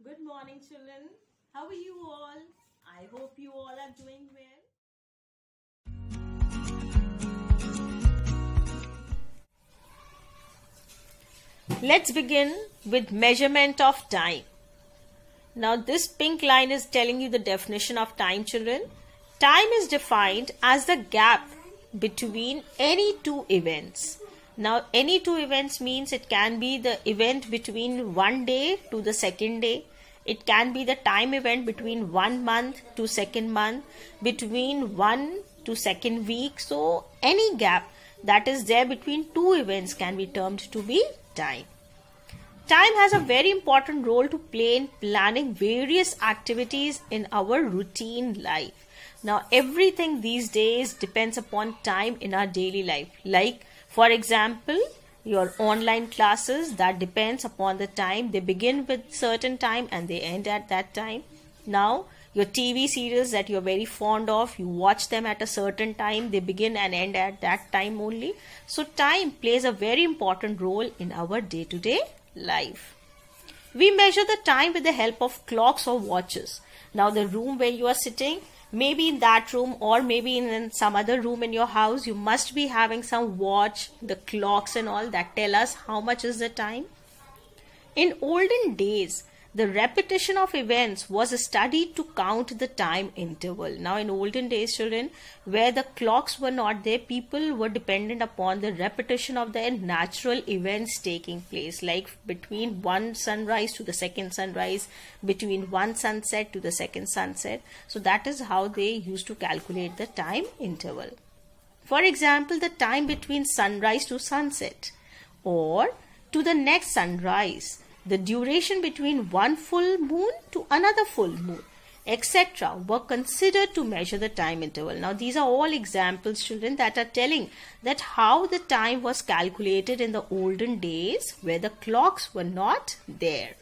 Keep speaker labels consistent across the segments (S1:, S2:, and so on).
S1: Good morning, children. How are you all? I hope you all are doing well. Let's begin with measurement of time. Now, this pink line is telling you the definition of time, children. Time is defined as the gap between any two events. Now, any two events means it can be the event between one day to the second day. It can be the time event between 1 month to second month, between 1 to second week. So, any gap that is there between two events can be termed to be time. Time has a very important role to play in planning various activities in our routine life. Now, everything these days depends upon time in our daily life. Like, for example, your online classes, that depends upon the time. They begin with certain time and they end at that time. Now, your TV serials that you're very fond of, you watch them at a certain time. They begin and end at that time only. So, time plays a very important role in our day-to-day life. We measure the time with the help of clocks or watches. Now, the room where you are sitting, maybe in that room or maybe in some other room in your house, you must be having some watch, the clocks and all that tell us how much is the time. In olden days, the repetition of events was studied to count the time interval. Now, in olden days, children, where the clocks were not there, people were dependent upon the repetition of their natural events taking place, like between one sunrise to the second sunrise, between one sunset to the second sunset. So, that is how they used to calculate the time interval. For example, the time between sunrise to sunset or to the next sunrise, the duration between one full moon to another full moon, etc. were considered to measure the time interval. Now, these are all examples, children, that are telling that how the time was calculated in the olden days where the clocks were not there.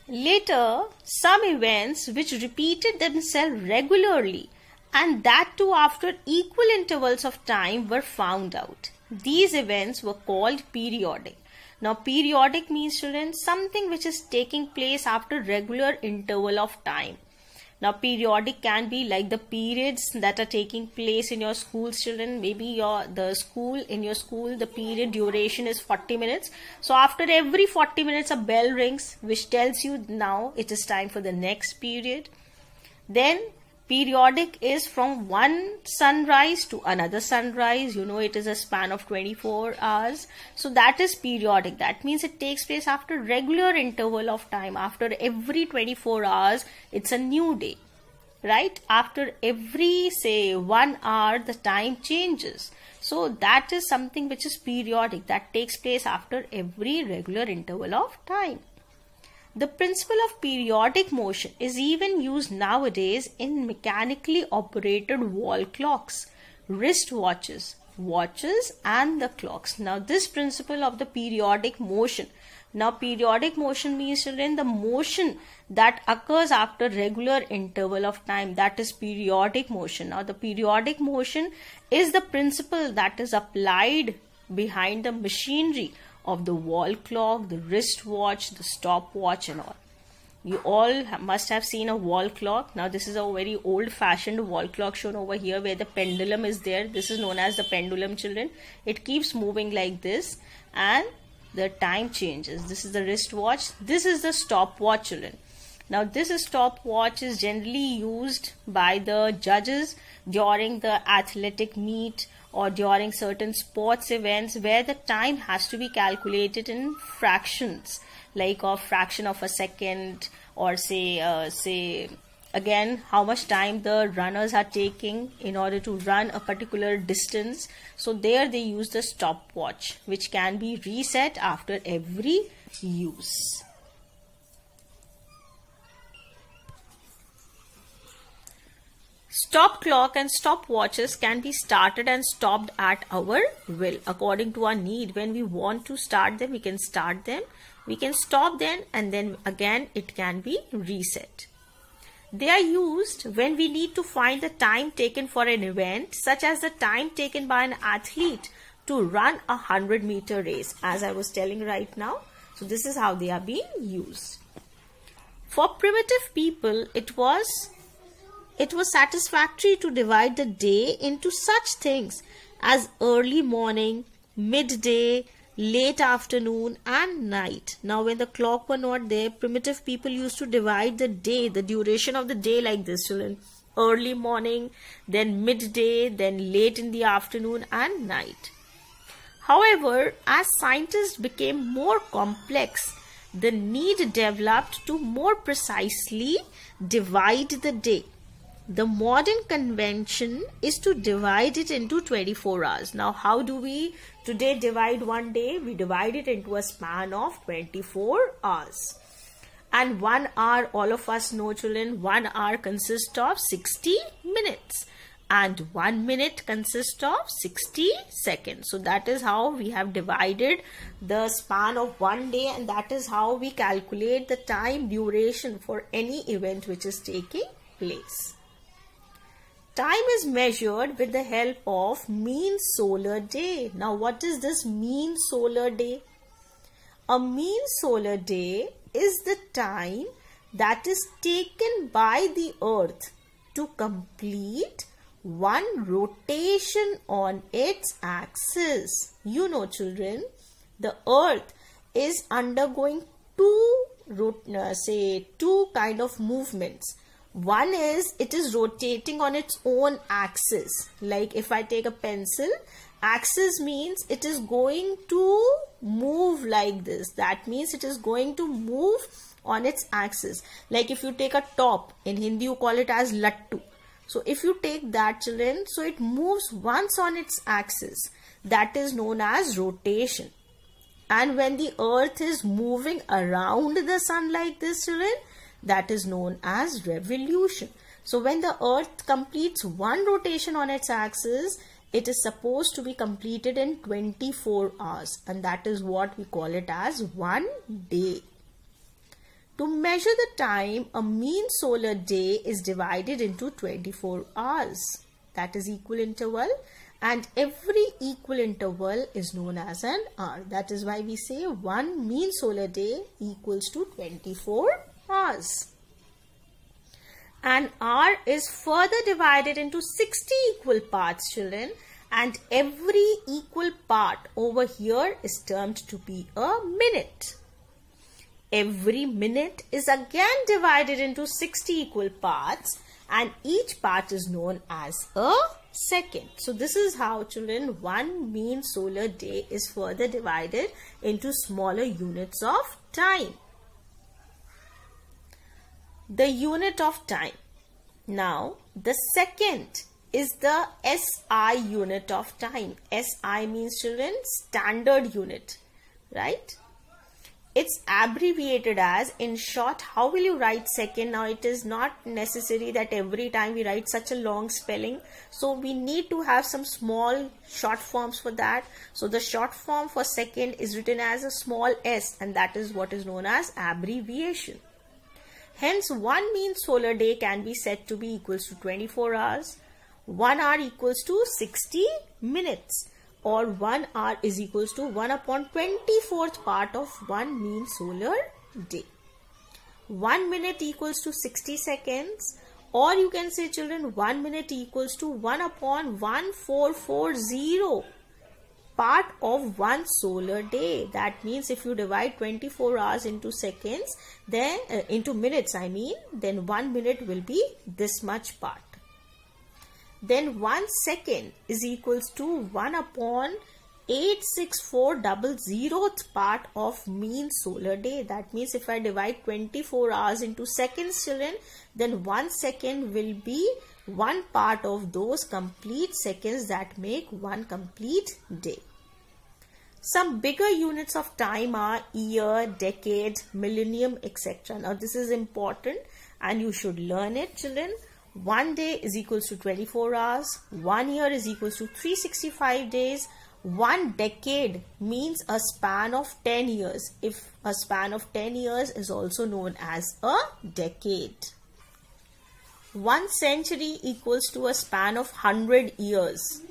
S1: Later, some events which repeated themselves regularly and that too after equal intervals of time were found out. These events were called periodic. Now, periodic means, children, something which is taking place after regular interval of time. Now, periodic can be like the periods that are taking place in your schools, children. Maybe in your school, the period duration is 40 minutes. So, after every 40 minutes, a bell rings, which tells you now it is time for the next period. Then, periodic is from one sunrise to another sunrise. You know, it is a span of 24 hours. So that is periodic. That means it takes place after regular interval of time. After every 24 hours, it's a new day, right? After every, say, 1 hour, the time changes. So that is something which is periodic. That takes place after every regular interval of time. The principle of periodic motion is even used nowadays in mechanically operated wall clocks, wrist watches, and the clocks. Now, this principle of the periodic motion. Now, periodic motion means, children, the motion that occurs after regular interval of time. That is periodic motion. Now, the periodic motion is the principle that is applied behind the machinery of the wall clock, the wristwatch, the stopwatch and all. You all must have seen a wall clock. Now, this is a very old-fashioned wall clock shown over here where the pendulum is there. This is known as the pendulum, children. It keeps moving like this and the time changes. This is the wristwatch. This is the stopwatch, children. Now, this stopwatch is generally used by the judges during the athletic meet or during certain sports events where the time has to be calculated in fractions, like a fraction of a second, or say again how much time the runners are taking in order to run a particular distance. So there they use the stopwatch, which can be reset after every use. Stop clock and stopwatches can be started and stopped at our will according to our need. When we want to start them, we can start them. We can stop them and then again it can be reset. They are used when we need to find the time taken for an event, such as the time taken by an athlete to run a 100-meter race. As I was telling right now, So this is how they are being used. For primitive people, it was satisfactory to divide the day into such things as early morning, midday, late afternoon and night. Now when the clock were not there, primitive people used to divide the day, the duration of the day like this, children. Early morning, then midday, then late in the afternoon and night. However, as scientists became more complex, the need developed to more precisely divide the day. The modern convention is to divide it into 24 hours. Now, how do we today divide one day? We divide it into a span of 24 hours. And 1 hour, all of us know, children, 1 hour consists of 60 minutes. And 1 minute consists of 60 seconds. So that is how we have divided the span of one day, and that is how we calculate the time duration for any event which is taking place. Time is measured with the help of mean solar day. Now what is this mean solar day? A mean solar day is the time that is taken by the earth to complete one rotation on its axis. You know, children, the earth is undergoing two kind of movements. One is it is rotating on its own axis. Like if I take a pencil, axis means it is going to move like this. That means it is going to move on its axis. Like if you take a top, in Hindi you call it as lattu. So if you take that, children, so it moves once on its axis. That is known as rotation. And when the earth is moving around the sun like this, children, that is known as revolution. So when the earth completes one rotation on its axis, it is supposed to be completed in 24 hours. And that is what we call it as one day. To measure the time, a mean solar day is divided into 24 hours. That is equal interval. And every equal interval is known as an hour. That is why we say one mean solar day equals to 24 hours. An hour is further divided into 60 equal parts, children, and every equal part over here is termed to be a minute. Every minute is again divided into 60 equal parts, and each part is known as a second. So this is how, children, one mean solar day is further divided into smaller units of time. The unit of time. Now, the second is the SI unit of time. SI means, children, standard unit, right? It's abbreviated as, in short, how will you write second? Now, it is not necessary that every time we write such a long spelling. So, we need to have some small short forms for that. So, the short form for second is written as a small s, and that is what is known as abbreviation. Hence, one mean solar day can be said to be equals to 24 hours. 1 hour equals to 60 minutes. Or 1 hour is equals to 1/24th part of one mean solar day. 1 minute equals to 60 seconds. Or you can say, children, 1 minute equals to 1/1440 part of one solar day. That means if you divide 24 hours into seconds, then into minutes, then 1 minute will be this much part. Then 1 second is equals to 1/86400th part of mean solar day. That means if I divide 24 hours into seconds, children, then 1 second will be one part of those complete seconds that make one complete day. Some bigger units of time are year, decade, millennium, etc. Now this is important and you should learn it, children. 1 day is equals to 24 hours. 1 year is equals to 365 days. 1 decade means a span of 10 years. If a span of 10 years is also known as a decade. 1 century equals to a span of 100 years.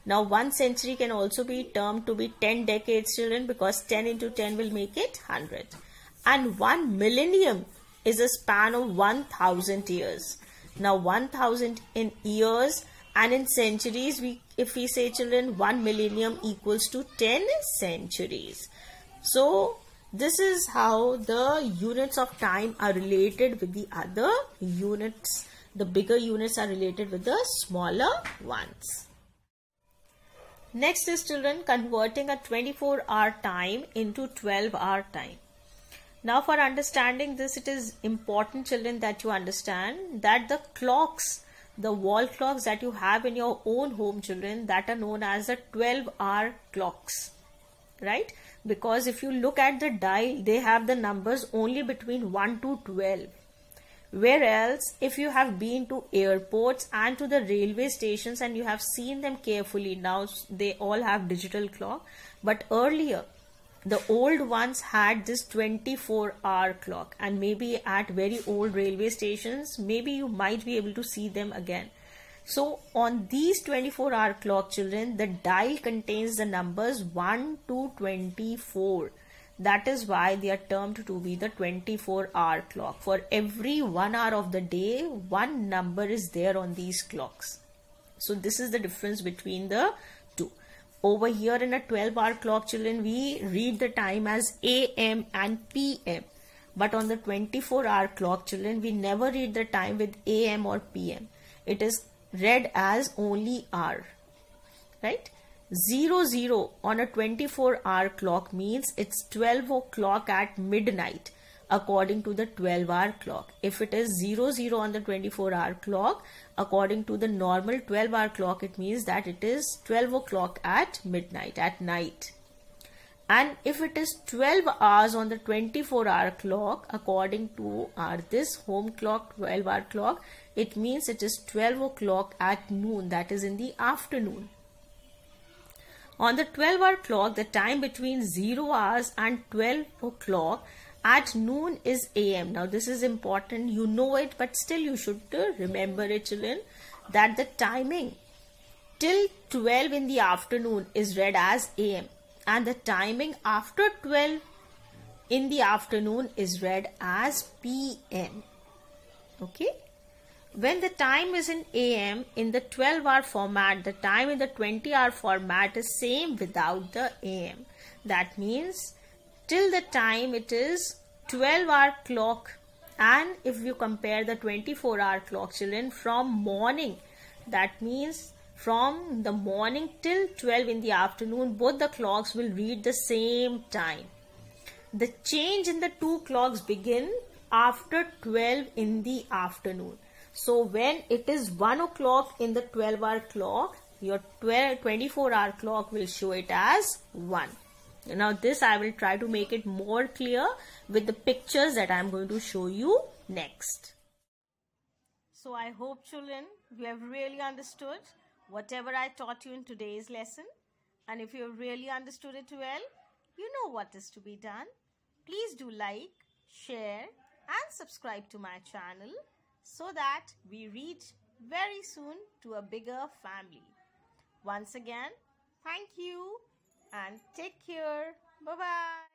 S1: Now 1 century can also be termed to be 10 decades, children, because 10 into 10 will make it 100. And 1 millennium is a span of 1000 years. Now 1000 in years and in centuries, if we say, children, 1 millennium equals to 10 centuries. So this is how the units of time are related with the other units. The bigger units are related with the smaller ones. Next is, children, converting a 24-hour time into 12-hour time. Now for understanding this, it is important, children, that you understand that the clocks, the wall clocks that you have in your own home, children, that are known as the 12-hour clocks, right? Because if you look at the dial, they have the numbers only between 1 to 12. Whereas if you have been to airports and to the railway stations and you have seen them carefully, now they all have digital clock. But earlier, the old ones had this 24-hour clock, and maybe at very old railway stations, maybe you might be able to see them again. So on these 24-hour clock, children, the dial contains the numbers 1 to 24. That is why they are termed to be the 24-hour clock. For every 1 hour of the day, one number is there on these clocks. So this is the difference between the two. Over here in a 12-hour clock, children, we read the time as AM and PM. But on the 24-hour clock, children, we never read the time with AM or PM. It is read as only hour, right? 00 on a 24-hour clock means it's 12 o'clock at midnight according to the 12-hour clock. If it is 00 on the 24-hour clock, according to the normal 12-hour clock, it means that it is 12 o'clock at midnight, at night. And if it is 12 hours on the 24-hour clock, according to this home clock 12-hour clock, it means it is 12 o'clock at noon, that is in the afternoon. On the 12-hour clock, the time between 0 hours and 12 o'clock at noon is AM. Now this is important, you know it, but still you should remember it, children, that the timing till 12 in the afternoon is read as AM, and the timing after 12 in the afternoon is read as PM. Okay? When the time is in AM in the 12-hour format, the time in the 20-hour format is same without the AM. That means till the time it is 12-hour clock, and if you compare the 24-hour clock, children, from morning, that means from the morning till 12 in the afternoon, both the clocks will read the same time. The change in the two clocks begin after 12 in the afternoon. So when it is 1 o'clock in the 12-hour clock, your 24-hour clock will show it as 1. Now this I will try to make it more clear with the pictures that I am going to show you next. So I hope, children, you have really understood whatever I taught you in today's lesson. And if you have really understood it well, you know what is to be done. Please do like, share and subscribe to my channel, so that we reach very soon to a bigger family. Once again, thank you and take care. Bye-bye.